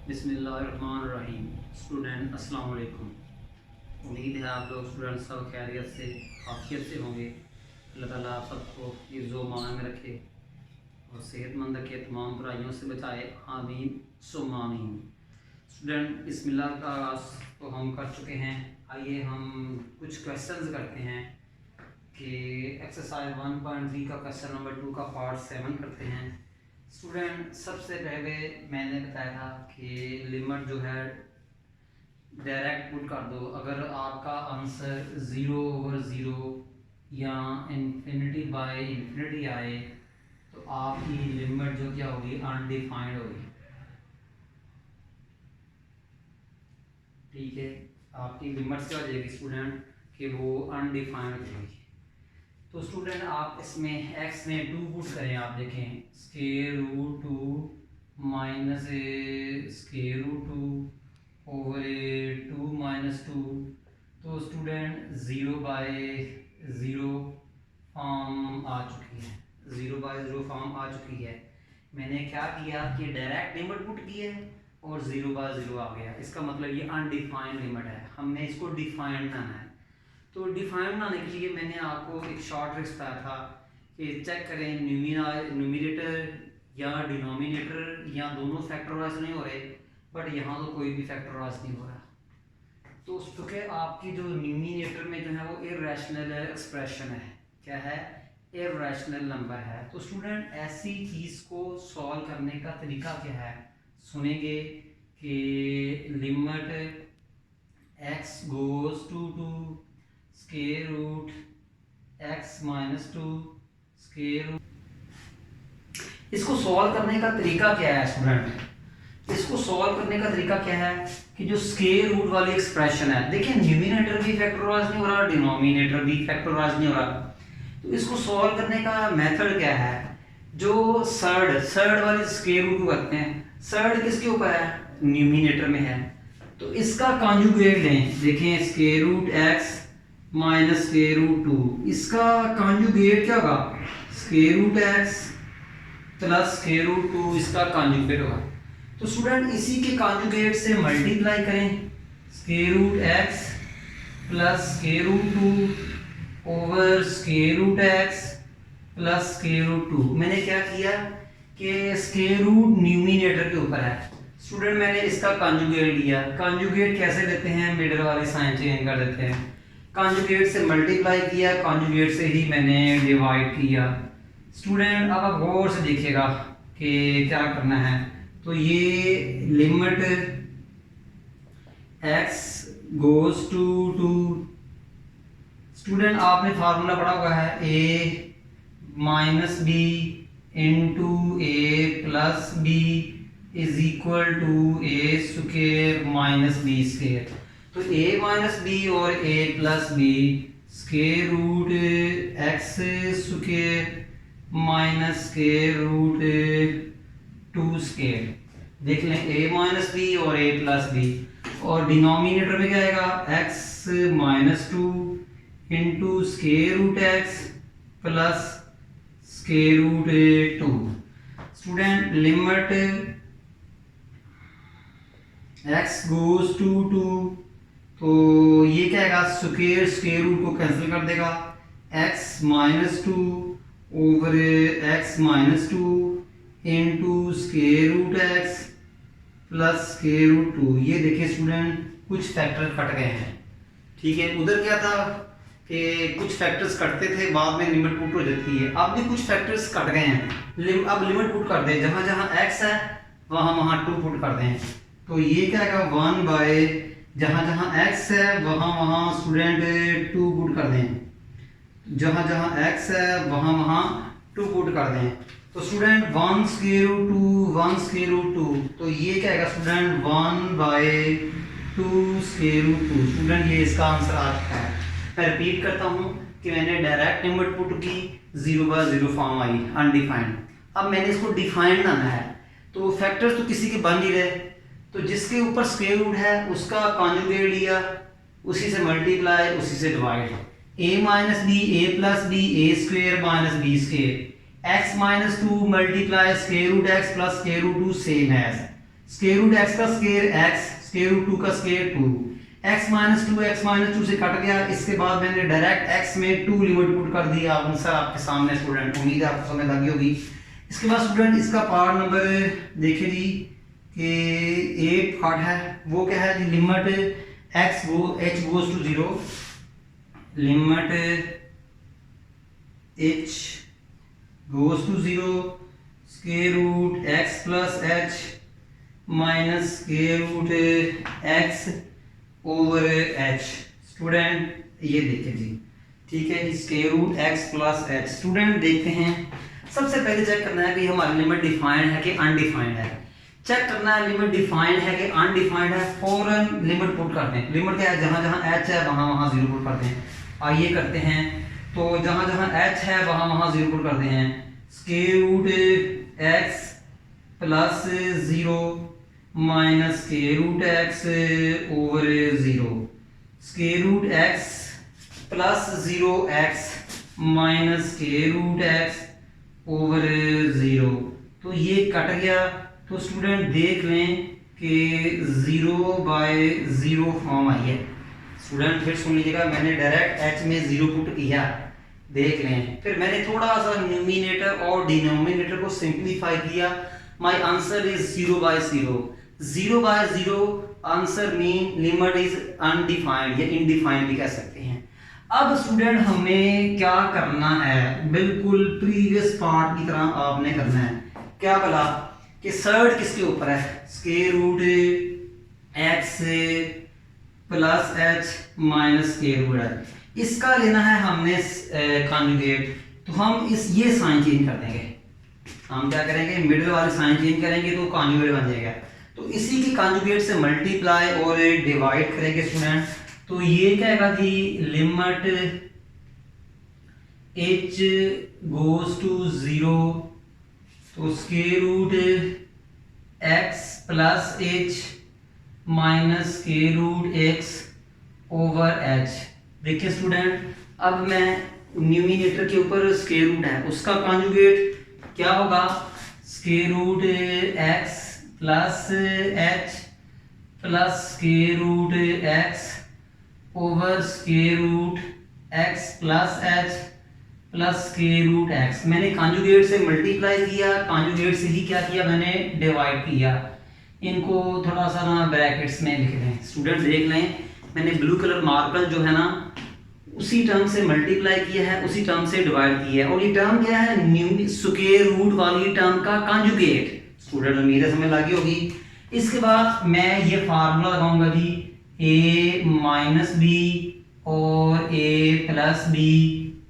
बिस्मिल्लाहिर्रहमानिर्रहीम। स्टूडेंट अस्सलाम वालेकुम। उम्मीद है आप लोग स्टूडेंट सब खैरियत से आफियत से होंगे। अल्लाह ताला आप सबको इज़्ज़ो मान में रखे और सेहतमंद रखे, तमाम बुराइयों से बचाए। आमीन सुम्मा आमीन। स्टूडेंट बिस्मिल्लाह का आगाज़ तो हम कर चुके हैं। आइए हम कुछ क्वेश्चंस करते हैं कि एक्सरसाइज 1.3 का क्वेश्चन नंबर 2 का पार्ट 7 करते हैं। स्टूडेंट सबसे पहले मैंने बताया था कि लिमिट जो है डायरेक्ट पुट कर दो। अगर आपका आंसर 0/0 या इन्फिनिटी बाय इन्फिनिटी आए तो आपकी लिमिट जो क्या होगी, अनडिफाइंड होगी। ठीक है, आपकी लिमिट क्या हो जाएगी स्टूडेंट कि वो अनडिफाइंड हो जाएगी। तो स्टूडेंट आप इसमें x में 2 पुट करें। आप देखें square root 2 minus square root 2 over 2 minus 2। तो स्टूडेंट 0/0 फॉर्म आ चुकी है। 0/0 फॉर्म आ चुकी है। मैंने क्या किया कि डायरेक्ट लिमिट पुट की है और 0/0 आ गया। इसका मतलब ये अनडिफाइंड लिमिट है, हमने इसको डिफाइंड बनाना है। तो डिफाइन बनाने के लिए मैंने आपको एक शॉर्ट ट्रिक्स बताया था कि चेक करें न्यूमिनेटर या डिनोमिनेटर या दोनों फैक्टराइज नहीं हो रहे, बट यहाँ तो कोई भी फैक्टराइज नहीं हो रहा। तो चूँकि आपकी जो न्यूमिनेटर में जो है वो इर्रेशनल एक्सप्रेशन है। क्या है? इर्रेशनल नंबर है। तो स्टूडेंट ऐसी चीज़ को सॉल्व करने का तरीका क्या है, सुनेंगे कि limit x goes to square root x minus 2 square root. इसको सॉल्व करने का तरीका क्या है स्टूडेंट? इसको सॉल्व करने का तरीका क्या है कि जो स्क्वायर रूट वाली एक्सप्रेशन है, देखिए न्यूमिनेटर भी फैक्टराइज नहीं हो रहा, डिनोमिनेटर भी फैक्टराइज नहीं हो रहा। तो इसको सॉल्व करने का मेथड क्या है? जो सर्ड वाली स्क्वायर रूट को करते हैं, सर्ड किसके ऊपर है? न्यूमिनेटर में है। तो इसका कॉन्जुगेट लें। देखें square root x minus square root 2, इसका कॉन्जुगेट क्या होगा? Square root x plus square root 2, इसका कॉन्जुगेट होगा। तो स्टूडेंट इसी के कॉन्जुगेट से मल्टीप्लाई करें। Square root x plus square root 2 over square root x plus square root 2। मैंने क्या किया कि स्क्वायर रूट न्यूमिनेटर के ऊपर है। स्टूडेंट मैंने इसका कॉन्जुगेट लिया। कॉन्जुगेट कैसे लेते हैं? मिडल वाली साइन चेंज कर देते हैं। कॉन्जुगेट से मल्टीप्लाई किया, कॉन्जुगेट से ही मैंने डिवाइड किया। स्टूडेंट अब आप गौर से देखिएगा कि क्या करना है। तो ये limit x goes to student आपने फार्मूला पढ़ा हुआ है a minus b into a plus b is equal to a square minus b square. तो a माइनस बी और a plus b square root x square minus square root 2 square. देख लें a minus b और a plus b, और denominator में क्या आएगा? x minus 2 into square root x plus square root 2। Student limit x goes to 2, तो ये क्या आएगा? स्क्वायर रूट को कैंसिल कर देगा। x minus 2 over x minus 2 into square root x plus square root 2। ये देखिए स्टूडेंट कुछ फैक्टर कट गए हैं। ठीक है, उधर क्या था कि कुछ फैक्टर्स कटते थे, बाद में लिमिट पुट हो जाती है। अब भी कुछ फैक्टर्स कट गए हैं, अब लिमिट पुट कर दें। जहाँ जहाँ x है वहाँ 2 पुट कर दें। तो ये क्या आएगा? 1 बाय जहाँ जहाँ x है वहाँ स्टूडेंट 2 पुट कर दें। जहाँ जहाँ x है वहाँ 2 पुट कर दें। तो student 1 square root 2 1 square root 2, तो ये क्या आएगा student? 1 by 2 square root 2। Student ये इसका आंसर आ चुका है। मैं रिपीट करता हूँ कि मैंने डायरेक्ट लिमिट पुट की, 0/0 फॉर्म आई अनडिफाइंड। अब मैंने इसको डिफाइंड बनाना है। तो फैक्टर्स तो किसी के बन नहीं रहे, तो जिसके ऊपर स्क्वायर रूट है उसका कॉन्जुगेट लिया, उसी से मल्टीप्लाई, उसी से divide. a minus b a plus b a square minus b square, x minus 2 multiply square root x plus square root 2 same है। स्क्वायर रूट x का स्क्वायर x, स्क्वायर रूट 2 का square 2, x minus 2 से cut गया। इसके बाद मैंने direct x में 2 limit put कर दी। आंसर आपके सामने स्टूडेंट, उम्मीद है आपको समझ लगी होगी। इसके बाद स्टूडेंट इसका पार्ट नंबर देखिए जी कि 8 पार्ट है, वो क्या है जी, limit h goes to 0, limit h goes to 0 square root x plus h minus square root x over h। Student ये देखिए जी, ठीक है जी, square root x plus h। Student देखते हैं, सबसे पहले चेक करना है कि हमारी लिमिट डिफाइंड है कि अनडिफाइंड है। चेक करना है लिमिट डिफाइंड है कि अनडिफाइंड है, फौरन लिमिट पुट करते हैं। लिमिट क्या है, जहां जहां h है वहां वहां 0 पुट करते हैं। आइए करते हैं, तो जहां जहां h है वहां वहां 0 पुट करते हैं। Square root x plus 0 minus square root x over 0, square root x plus 0x minus square root x over 0। तो ये कट गया। तो स्टूडेंट देख लें कि 0/0 फॉर्म आई है। स्टूडेंट फिर सुन लीजिएगा, मैंने डायरेक्ट h में 0 पुट किया, देख लें। फिर मैंने थोड़ा सा न्यूमिनेटर और डिनोमिनेटर को सिंप्लीफाई किया। My answer is 0/0। 0/0 answer mean limit is undefined या इनडिफाइंड भी कह सकते हैं। अब स्टूडेंट हमें क्या करना है, बिल्कुल प्रीवियस पार्ट की तरह आपने करना है। क्या बोला कि सर्ड किसके ऊपर है, square root x plus h minus square root h। इसका लेना है हमने कॉन्जुगेट। तो हम ये साइन चेंज कर देंगे। हम क्या करेंगे, मिडिल वाले साइन चेंज करेंगे तो कॉन्जुगेट बन जाएगा। तो इसी की कॉन्जुगेट से मल्टीप्लाई और डिवाइड करेंगे स्टूडेंट। तो ये क्या है जी, लिमिट h गोज टू 0, तो square root x plus h minus square root x over h। देखिए स्टूडेंट, अब मैं न्यूमिनेटर के ऊपर स्क्वायर रूट है, उसका कॉन्जुगेट क्या होगा, square root x plus h plus square root x over square root x plus h plus square root x। मैंने कॉन्जुगेट से मल्टीप्लाई किया, कॉन्जुगेट से ही क्या किया, मैंने डिवाइड किया। इनको थोड़ा सा ना ब्रैकेट्स में लिख दें। स्टूडेंट देख लें, मैंने ब्लू कलर मार्कर जो है ना उसी टर्म से मल्टीप्लाई किया है, उसी टर्म से डिवाइड किया है। और ये टर्म क्या है, न्यू स्क्वायर रूट वाली टर्म का कॉन्जुगेट। स्टूडेंट उम्मीद है समझ लगी होगी। इसके बाद मैं ये फार्मूला लगाऊंगा जी, a माइनस बी और a plus b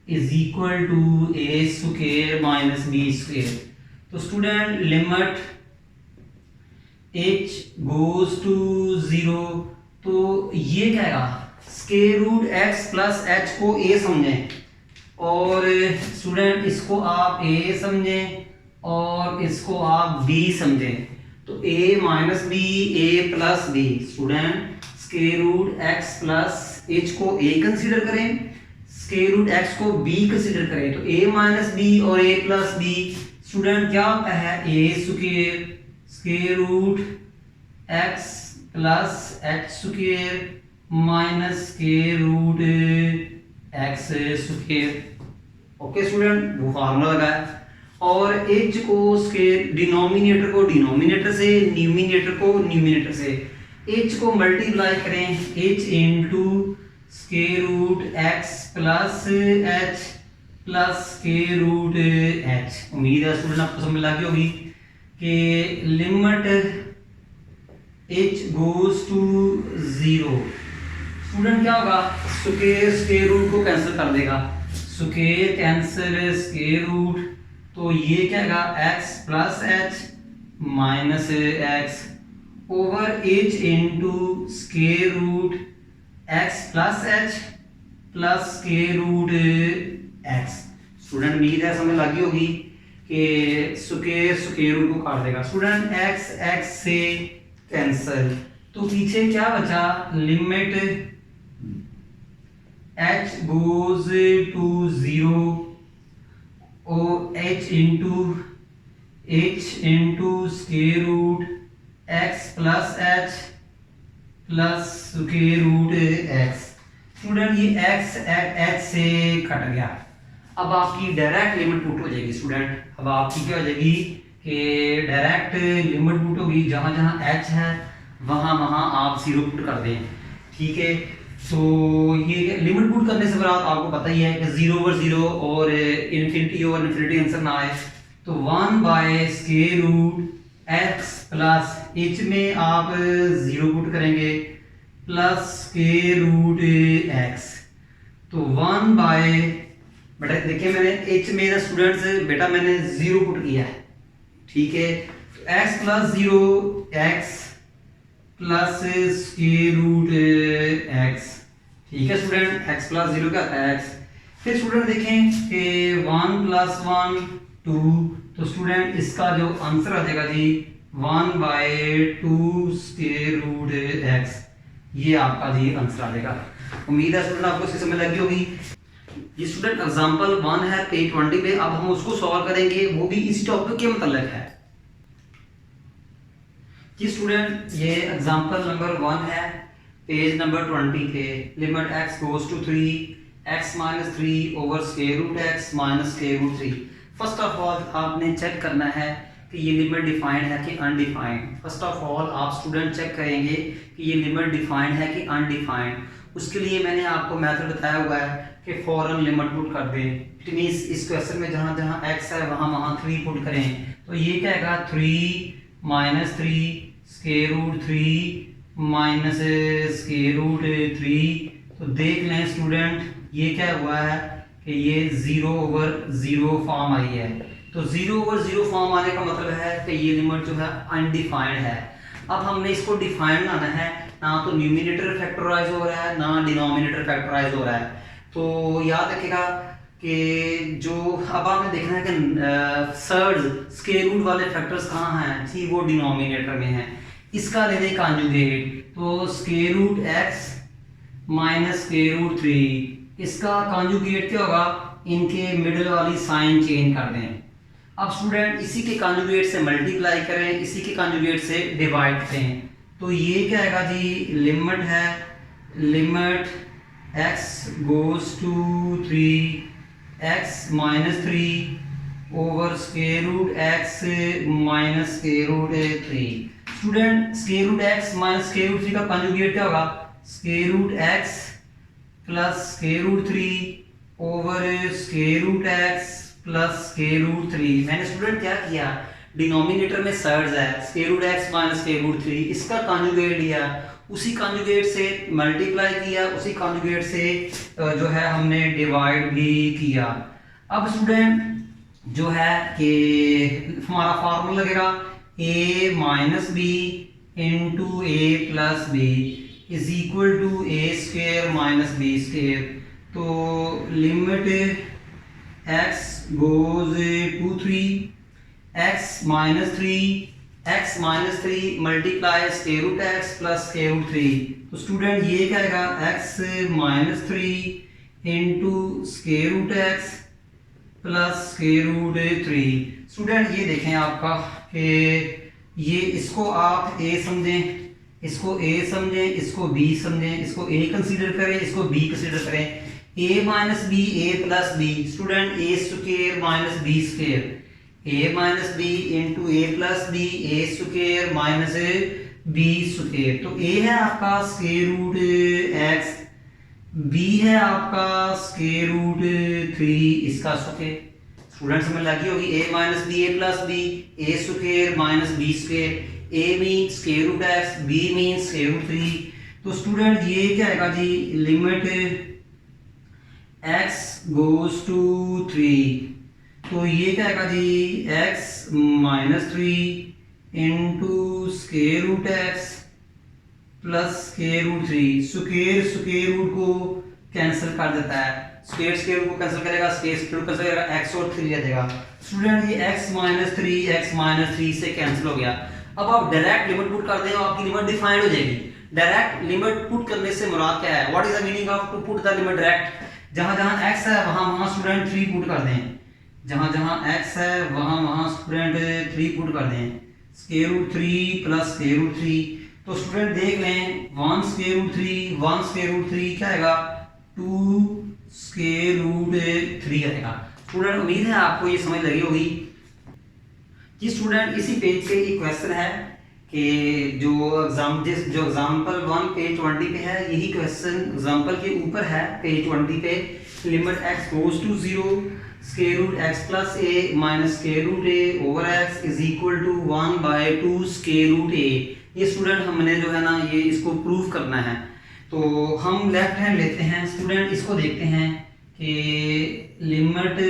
is equal to a square minus b square. तो student limit h goes to 0, तो ये क्या है, square root x plus h को a समझें और स्टूडेंट इसको आप a समझें और इसको आप b समझें। तो a minus b, a plus b. Student square root x plus h को a कंसीडर करें, स्क्वायर रूट x को b कंसीडर करें। तो a माइनस बी और a प्लस बी स्टूडेंट क्या होता है, a square square root x plus h square minus square root x square. Okay student, वो फार्मूला लगाया। और h को स्क्वायर, डिनोमिनेटर को डिनोमिनेटर से, न्यूमिनेटर को न्यूमिनेटर से। h को मल्टीप्लाई करें, h into square root x plus h plus square root h। उम्मीद है स्टूडेंट आपको समझ लगी होगी कि limit h goes to 0। Student क्या होगा, स्क्वायर रूट को कैंसिल कर देगा, स्क्वायर कैंसिल स्क्वायर रूट। तो ये क्या है, x plus h minus x over h into square root x plus h plus square root x। Student उम्मीद है समझ लगी होगी कि स्क्वायर रूट को काट देगा। स्टूडेंट x से कैंसिल, तो पीछे क्या बचा, लिमिट h गोज टू 0 और h into square root x plus h plus square root x. Student ये एक्स एच से कट गया, अब आपकी डायरेक्ट लिमिट पुट हो जाएगी स्टूडेंट। अब आपकी क्या हो जाएगी कि डायरेक्ट लिमिट पुट होगी, जहाँ जहाँ एच है वहाँ वहाँ आप 0 पुट कर दें, ठीक है। तो ये लिमिट पुट करने से बाद आपको पता ही है कि 0 ओवर 0 और इन्फिनिटी ओवर इन्फिनिटी आंसर ना आए, तो 1/√x प्लस एच में आप 0 पुट करेंगे प्लस √x, तो 1 बेटा देखिए मैंने एच में ना स्टूडेंट्स बेटा मैंने 0 पुट किया है, ठीक है। x plus 0 x plus √x, ठीक है स्टूडेंट। x प्लस 0 क्या होता है x। फिर स्टूडेंट देखें कि 1 + 1 2, तो स्टूडेंट इसका जो आंसर आ जाएगा जी 1/2√x, ये आपका जी आंसर आ जाएगा। उम्मीद है स्टूडेंट आपको इसकी समझ लगी होगी। ये स्टूडेंट एग्जांपल 1 है पेज 20 पे, अब हम उसको सॉल्व करेंगे, वो भी इसी टॉपिक के मतलब है जी स्टूडेंट। ये एग्जांपल नंबर 1 है पेज नंबर 20 पे। Limit x goes to 3x - 3 over √x - √3। First of all आपने चेक करना है कि ये लिमिट डिफाइंड है कि अनडिफाइंड। फर्स्ट ऑफ ऑल आप स्टूडेंट चेक करेंगे कि ये लिमिट डिफाइंड है कि अनडिफाइंड। उसके लिए मैंने आपको मेथड बताया हुआ है कि फॉरन लिमिट पुट कर दें। इट मींस इस क्वेश्चन में जहाँ जहाँ x है वहाँ वहाँ 3 पुट करें, तो ये क्या आएगा 3 - 3 √3 तो देख लें स्टूडेंट ये क्या हुआ है कि ये 0 ओवर 0 फॉर्म आई है। तो 0 ओवर 0 फॉर्म आने का मतलब है कि ये लिमिट जो है अनडिफाइंड है। अब हमने इसको डिफाइंड लाना है, ना तो न्यूमिनेटर फैक्टराइज हो रहा है ना डिनोमिनेटर फैक्टराइज हो रहा है। तो याद रखिएगा कि जो अब आपने देखना है कि सर्ड्स स्क्वायर रूट वाले फैक्टर्स कहाँ हैं जी, वो डिनोमिनेटर में हैं। इसका ले लें कॉन्जुगेट, तो √x - √3, इसका कॉन्जुगेट क्या होगा, इनके मिडिल वाली साइन चेंज कर दें। अब स्टूडेंट इसी के कॉन्जुगेट से मल्टीप्लाई करें, इसी के कॉन्जुगेट से डिवाइड करें, तो ये क्या आएगा जी लिमिट है, limit x goes to 3x - 3 over √x - √3। Student √x - √3 का कॉन्जुगेट क्या होगा, √x plus √3 over √x plus √3। मैंने स्टूडेंट क्या किया, डिनोमिनेटर में सर्ड्स है √x - √3, इसका कॉन्जुगेट लिया, उसी कॉन्जुगेट से मल्टीप्लाई किया, उसी कॉन्जुगेट से जो है हमने डिवाइड भी किया। अब स्टूडेंट जो है कि हमारा फार्मूला लगेगा a - b into a plus b is equal to a² - b²। तो limit x goes to 3x - 3 multiply √x plus √3। तो स्टूडेंट ये क्या आएगा x - 3 into √x plus √3। Student ये देखें आपका कि ये इसको आप a समझें, इसको a समझें, इसको b समझें, इसको a कंसीडर करें, इसको b कंसीडर करें। a - b a plus b, student a² - b², a - b into a plus b a² - b²। तो a है आपका √x, b है आपका √3 इसका स्क्वायर। स्टूडेंट समझ लगी होगी, a - b a plus b a² - b², a means √x, b means √3। तो स्टूडेंट ये क्या आएगा जी लिमिट x गोज टू 3, तो ये क्या आएगा जी x - 3 into √x plus √3। Square root को कैंसिल कर देता है, स्क्वायर रूट को कैंसिल करेगा, स्क्वायर रूट कैंसिल करेगा, x और 3 रह जाएगा। स्टूडेंट ये x - 3 से कैंसिल हो गया। अब आप डायरेक्ट लिमिट पुट कर दें, आपकी लिमिट डिफाइंड हो जाएगी। डायरेक्ट लिमिट पुट करने से मुराद क्या है, what is the meaning of to put the limit direct. जहां जहां x है वहां वहां स्टूडेंट 3 पुट कर दें, जहां जहां x है वहां वहां स्टूडेंट 3 पुट कर दें। Square root 3 plus square root 3। तो स्टूडेंट देख लें 1 स्क्वायर रूट 3 1 स्क्वायर रूट 3 क्या आएगा 2 स्क्वायर रूट 3 आएगा। स्टूडेंट उम्मीद है आपको ये समझ लगी होगी। जी स्टूडेंट इसी पेज पे एक क्वेश्चन है कि जो एग्जाम्पल 1 पेज 20 पे है, यही क्वेश्चन एग्जाम्पल के ऊपर है पेज 20 पे। Limit x goes to 0 square root x plus a minus square root a over x is equal to 1/2 square root a। ये स्टूडेंट हमने जो है ना ये इसको प्रूव करना है। तो हम लेफ्ट हैंड लेते हैं स्टूडेंट, इसको देखते हैं कि limit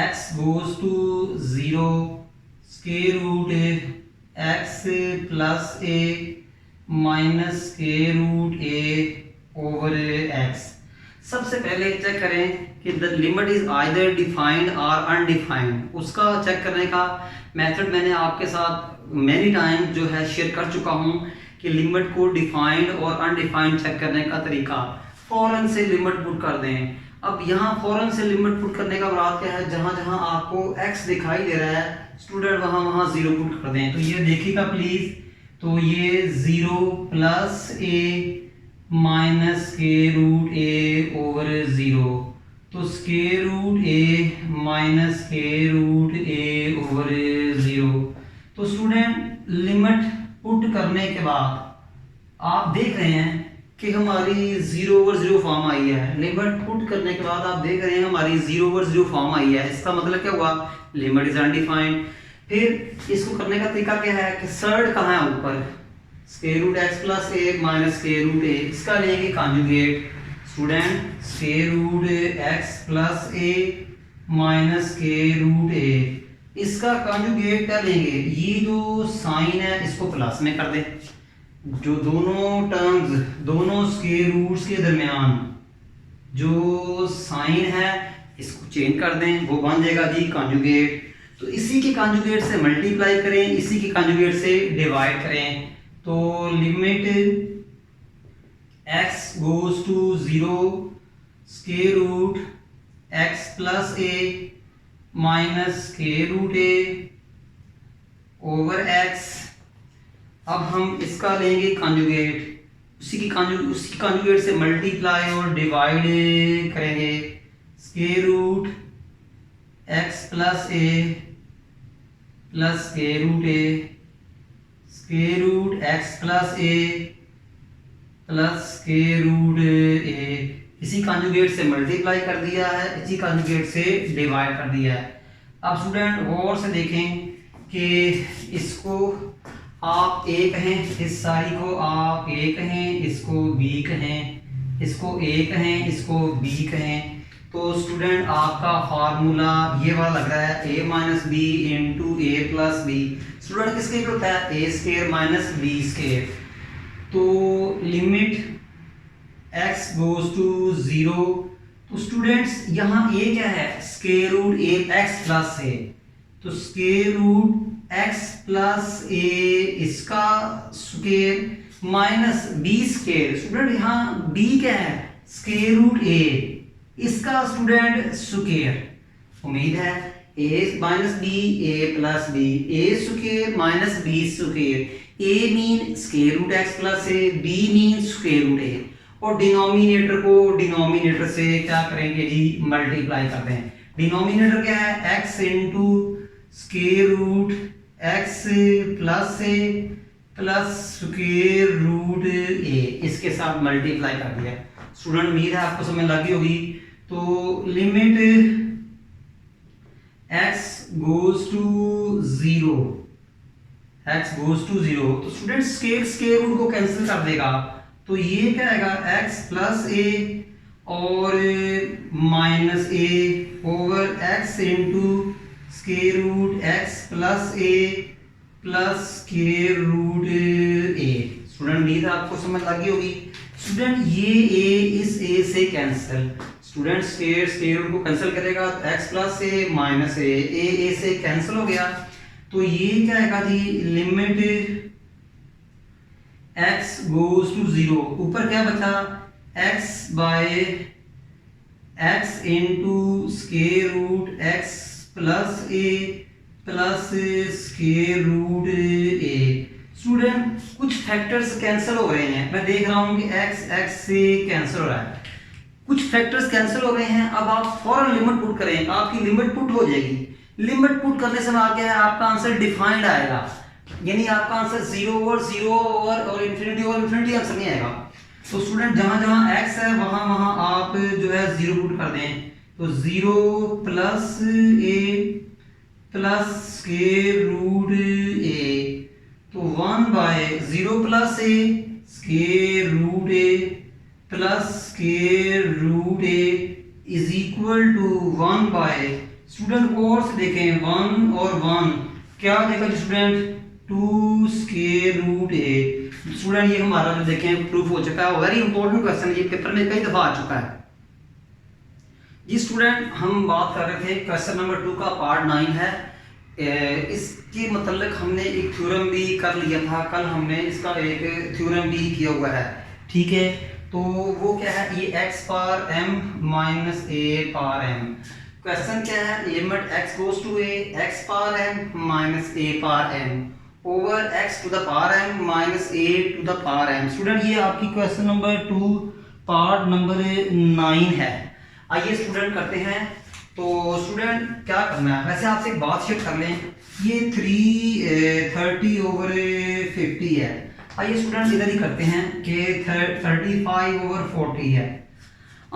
x goes to 0 square root x plus a minus square root a over x। सबसे पहले चेक करें कि the limit is either defined और अनडिफाइंड। उसका चेक करने का मेथड मैंने आपके साथ मैनी टाइम जो है शेयर कर चुका हूं कि लिमिट को डिफाइंड और अनडिफाइंड चेक करने का तरीका। फौरन से लिमिट पुट कर दें। अब यहाँ फौरन से लिमिट पुट करने का मुराद क्या है, जहाँ जहाँ आपको x दिखाई दे रहा है स्टूडेंट वहाँ वहाँ 0 पुट कर दें। तो ये देखिएगा प्लीज, तो ये 0 plus a minus square root a over 0, तो square root a minus square root a over 0। तो स्टूडेंट लिमिट पुट करने के बाद आप देख रहे हैं कि हमारी 0 ओवर 0 फॉर्म आई है। लिमिट पुट करने के बाद आप देख रहे हैं हमारी 0 ओवर 0 फॉर्म आई है। इसका मतलब क्या हुआ, लिमिट इज अनडिफाइंड। फिर इसको करने का तरीका क्या है कि सर्ड कहाँ है ऊपर, square root x plus a minus square root a, इसका लेंगे conjugate. Student square root x plus a minus square root a, इसका कॉन्जुगेट क्या लेंगे, ये जो साइन है इसको प्लस में कर दें। जो दोनों टर्म्स दोनों स्क्वायर रूट्स के दरमियान जो साइन है इसको चेंज कर दें, वो बन जाएगा जी कॉन्जुगेट। तो इसी के कॉन्जुगेट से मल्टीप्लाई करें, इसी के कॉन्जुगेट से डिवाइड करें। तो limit x goes to 0 square root x plus a minus square root a over x। अब हम इसका लेंगे कॉन्जुगेट, उसी कॉन्जुगेट से मल्टीप्लाई और डिवाइड करेंगे। Square root x plus a plus square root a, square root x plus a plus square root a, इसी conjugate से मल्टीप्लाई कर दिया है, इसी कॉन्जुगेट से डिवाइड कर दिया है। अब स्टूडेंट गौर से देखें कि इसको आप a कहें, इस सारी को आप a कहें, इसको b कहें, इसको a कहें, इसको b कहें। तो स्टूडेंट आपका फार्मूला ये वाला लग रहा है a minus b into a plus b. Student किसके इक्वल होता है, a square minus b square. तो लिमिट x गोज टू 0, तो स्टूडेंट्स यहाँ a क्या है, square root a x plus a, तो square root x plus a इसका square minus b square. Student यहाँ b क्या है, स्क्वायर रूट a इसका स्टूडेंट स्क्वायर। उम्मीद है a minus b a plus b, a square minus b square, a mean square root x plus a, b mean square root a। और denominator को denominator से क्या करेंगे जी, मल्टीप्लाई करते हैं। डिनोमिनेटर क्या है, x into square root x plus a plus square root a, इसके साथ मल्टीप्लाई कर दिया। स्टूडेंट उम्मीद है आपको समझ लगी होगी। तो limit x goes to 0, x goes to 0, तो स्टूडेंट स्क्वायर रूट को कैंसिल कर देगा। तो ये क्या आएगा, x प्लस a और minus a over x into square root x plus a plus square root a। Student उम्मीद है आपको समझ लगी होगी। स्टूडेंट ये a इस a से कैंसिल, स्टूडेंट स्क्वायर रूट को कैंसिल करेगा तो x plus a minus a से कैंसिल हो गया। तो ये क्या आएगा जी, लिमिट x गोज टू 0, ऊपर क्या बचा, x by x into square root x plus a plus square root a. Student कुछ फैक्टर्स कैंसिल हो रहे हैं, मैं देख रहा हूँ कि x से कैंसिल हो रहा है, कुछ फैक्टर्स कैंसिल हो रहे हैं। अब आप फौरन लिमिट पुट करें, आपकी लिमिट पुट हो जाएगी। लिमिट पुट करने से क्या है, आपका आंसर डिफाइंड आएगा, यानी आपका आंसर 0/0 और इन्फिनिटी आंसर नहीं आएगा। तो स्टूडेंट जहां जहां x है वहां वहां आप जो है 0 पुट कर दें, तो 0 plus a plus square root a, तो 1/0 plus a square root a plus square root a is equal to 1 student और से देखें 1 और 1 क्या देगा student 2 square root a। Student ये हमारा जो देखें प्रूफ हो चुका है, वेरी इंपॉर्टेंट क्वेश्चन, ये पेपर में कई दफा आ चुका है जी। स्टूडेंट हम बात कर रहे थे क्वेश्चन नंबर 2 का पार्ट 9 है, इसके मतलब हमने एक थ्योरम भी कर लिया था, कल हमने इसका एक थ्योरम भी किया हुआ है, ठीक है। तो वो क्या है, ये x power m minus a power m। Question क्या है, limit x goes to a x power m minus a power m over x to the power m minus a to the power m। Student ये आपकी question number 2 part number 9 है। आइए student करते हैं। तो student क्या करना है, वैसे आपसे एक बात शेयर कर लें, ये 330/50 है। आइए स्टूडेंट इधर ही करते हैं कि 35/40 है।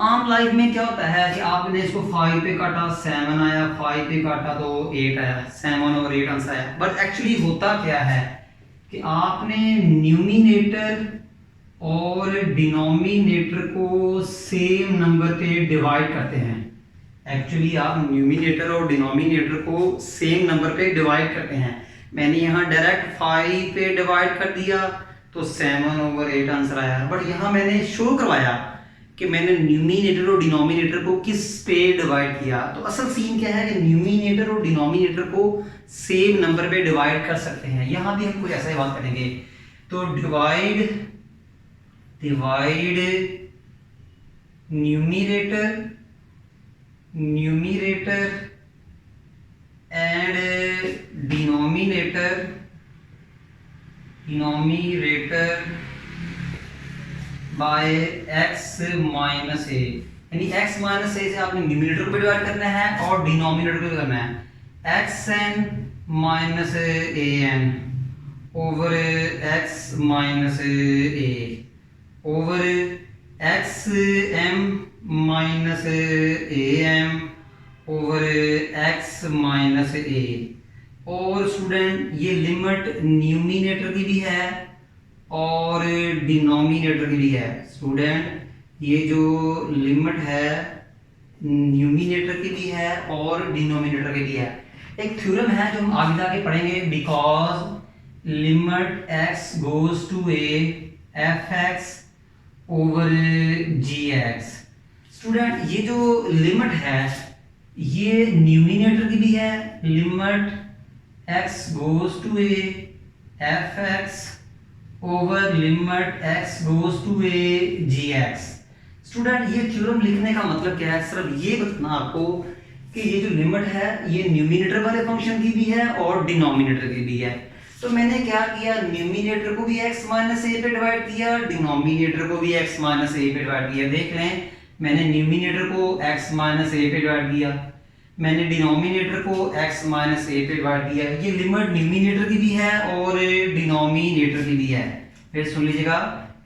आम लाइफ में क्या होता है कि आपने इसको 5 पे काटा 7 आया, 5 पे काटा तो 8 आया, 7 और 8 आंसर आया। बट एक्चुअली होता क्या है कि आपने न्यूमिनेटर और डिनोमिनेटर को सेम नंबर पे डिवाइड करते हैं। एक्चुअली आप न्यूमिनेटर और डिनोमिनेटर को सेम नंबर पे डिवाइड करते हैं। मैंने यहाँ डायरेक्ट 5 पे डिवाइड कर दिया तो 7/8 आंसर आया। बट यहाँ मैंने शो करवाया कि मैंने न्यूमिनेटर और डिनोमिनेटर को किस पे डिवाइड किया। तो असल सीन क्या है कि न्यूमिनेटर और डिनोमिनेटर को सेम नंबर पे डिवाइड कर सकते हैं। यहाँ भी हम कुछ ऐसा ही बात करेंगे। तो divide numerator and denominator by x minus a, यानी x माइनस a से आपने न्यूमिनेटर को डिवाइड करना है और डिनोमिनेटर को करना है। xn minus an over x minus a over xm minus am over x minus a। और स्टूडेंट ये लिमिट न्यूमिनेटर की भी है और डिनोमिनेटर की भी है। स्टूडेंट ये जो लिमिट है न्यूमिनेटर की भी है और डिनोमिनेटर की भी है। एक थ्योरम है जो हम आगे जाके पढ़ेंगे, because limit x goes to a fx over gx। Student ये जो लिमिट है ये न्यूमिनेटर की भी है, limit x goes to a fx over limit x goes to a gx। Student ये थ्योरम लिखने का मतलब क्या है, सिर्फ ये बताना आपको कि ये जो लिमिट है ये न्यूमिनेटर वाले फंक्शन की भी है और डिनोमिनेटर की भी है। तो मैंने क्या किया, न्यूमिनेटर को भी x माइनस a पे डिवाइड किया, डिनोमिनेटर को भी x माइनस a पे डिवाइड किया। देख लें मैंने न्यूमिनेटर को x माइनस a पे डिवाइड किया, मैंने डिनोमिनेटर को x माइनस a पे डिवाइड किया। ये लिमिट न्यूमिनेटर की भी है और डिनोमिनेटर की भी है। फिर सुन लीजिएगा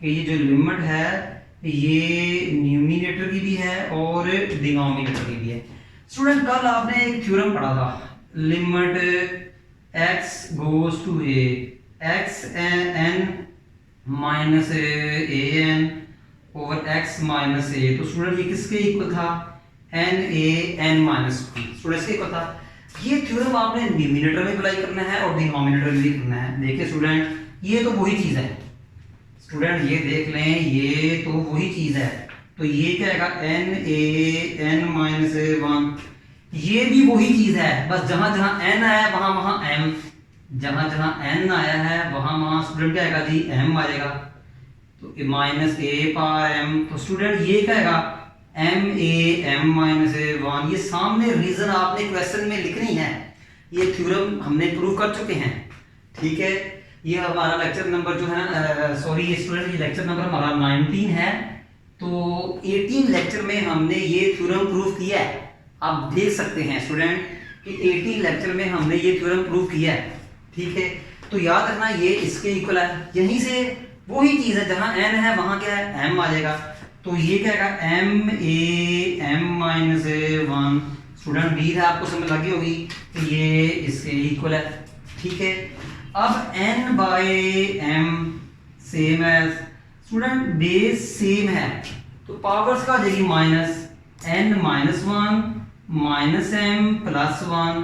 कि ये जो लिमिट है ये न्यूमिनेटर की भी है और डिनोमिनेटर की भी है। स्टूडेंट कल आपने एक थ्योरम पढ़ा था, limit x goes to a x n minus an over x minus a। तो स्टूडेंट ये किसके इक्वल था, n a n minus b। Student इसके इक्वल था। ये थ्योरम आपने न्यूमिनेटर में अप्लाई करना है और डिनोमिनेटर में भी करना है। देखिए स्टूडेंट ये तो वही चीज है, स्टूडेंट ये देख लें ये तो वही चीज है। तो ये क्या आएगा n a n माइनस 1, ये भी वही चीज है, बस जहां जहां n आया वहां वहां m, जहां जहां n आया है वहां वहां स्टूडेंट क्या आएगा जी m आएगा। तो माइनस a पावर m, तो स्टूडेंट ये क्या आएगा m a m माइनस 1। ये सामने रीजन आपने क्वेश्चन में लिखनी है, ये थ्योरम हमने प्रूव कर चुके हैं, ठीक है। ये हमारा लेक्चर नंबर जो है सॉरी ये स्टूडेंट ये लेक्चर नंबर हमारा 19 है। तो 18 लेक्चर में हमने ये थ्योरम प्रूव किया है। आप देख सकते हैं स्टूडेंट कि 18 लेक्चर में हमने ये थ्योरम प्रूव किया है, ठीक है। तो याद रखना ये इसके इक्वल है, यहीं से वही चीज़ है जहाँ n है वहाँ क्या है m आ जाएगा। तो ये क्या है m a m minus 1 student b है, आपको समझ लगी होगी कि ये इसके इक्वल है, ठीक है। अब n बाय m सेम है स्टूडेंट, बेस सेम है तो पावर्स का आ जाएगी minus n minus 1 minus m plus 1,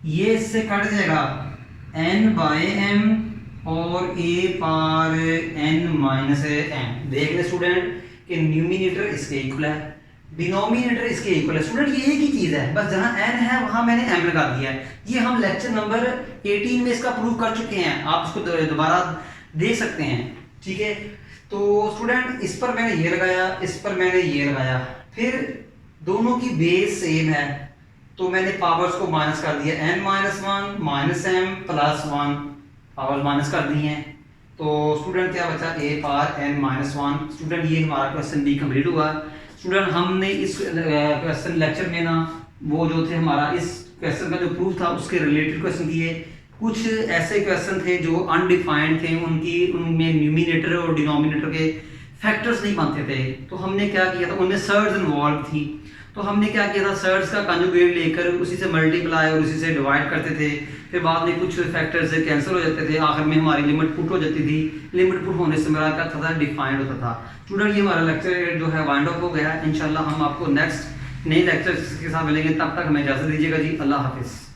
ये इससे कट जाएगा n बाय m और a power n minus m। देख ले स्टूडेंट कि न्यूमिनेटर इसके इक्वल है, डिनोमिनेटर इसके इक्वल है। स्टूडेंट ये एक ही चीज़ है, बस जहाँ n है वहाँ मैंने m लगा दिया है। ये हम लेक्चर नंबर 18 में इसका प्रूव कर चुके हैं, आप इसको दोबारा देख सकते हैं, ठीक है। तो स्टूडेंट इस पर मैंने ये लगाया, इस पर मैंने ये लगाया, फिर दोनों की बेस सेम है तो मैंने पावर्स को माइनस कर दिया, n minus 1 minus m plus 1 power minus कर दी हैं। तो स्टूडेंट क्या बचा a power n minus 1। Student ये हमारा क्वेश्चन भी कंप्लीट हुआ। स्टूडेंट हमने इस क्वेश्चन लेक्चर में ना वो जो थे हमारा इस क्वेश्चन का जो प्रूफ था उसके रिलेटेड क्वेश्चन किए। कुछ ऐसे क्वेश्चन थे जो अनडिफाइंड थे, उनमें न्यूमिनेटर और डिनोमिनेटर के फैक्टर्स नहीं बनते थे। तो हमने क्या किया था, उनमें सर्ड्स इन्वॉल्व थी, तो हमने क्या किया था सर्ड्स का कंजुगेट लेकर उसी से मल्टीप्लाई और उसी से डिवाइड करते थे। फिर बाद में कुछ फैक्टर्स कैंसिल हो जाते थे, आखिर में हमारी लिमिट पुट हो जाती थी। लिमिट पुट होने से मेरा क्या था, डिफाइंड होता था। स्टूडेंट ये हमारा लेक्चर जो है वाइंड अप हो गया। इंशाल्लाह हम आपको नेक्स्ट नए लेक्चर्स के साथ मिलेंगे, तब तक हमें इजाज़त दीजिएगा जी। अल्लाह हाफिज़।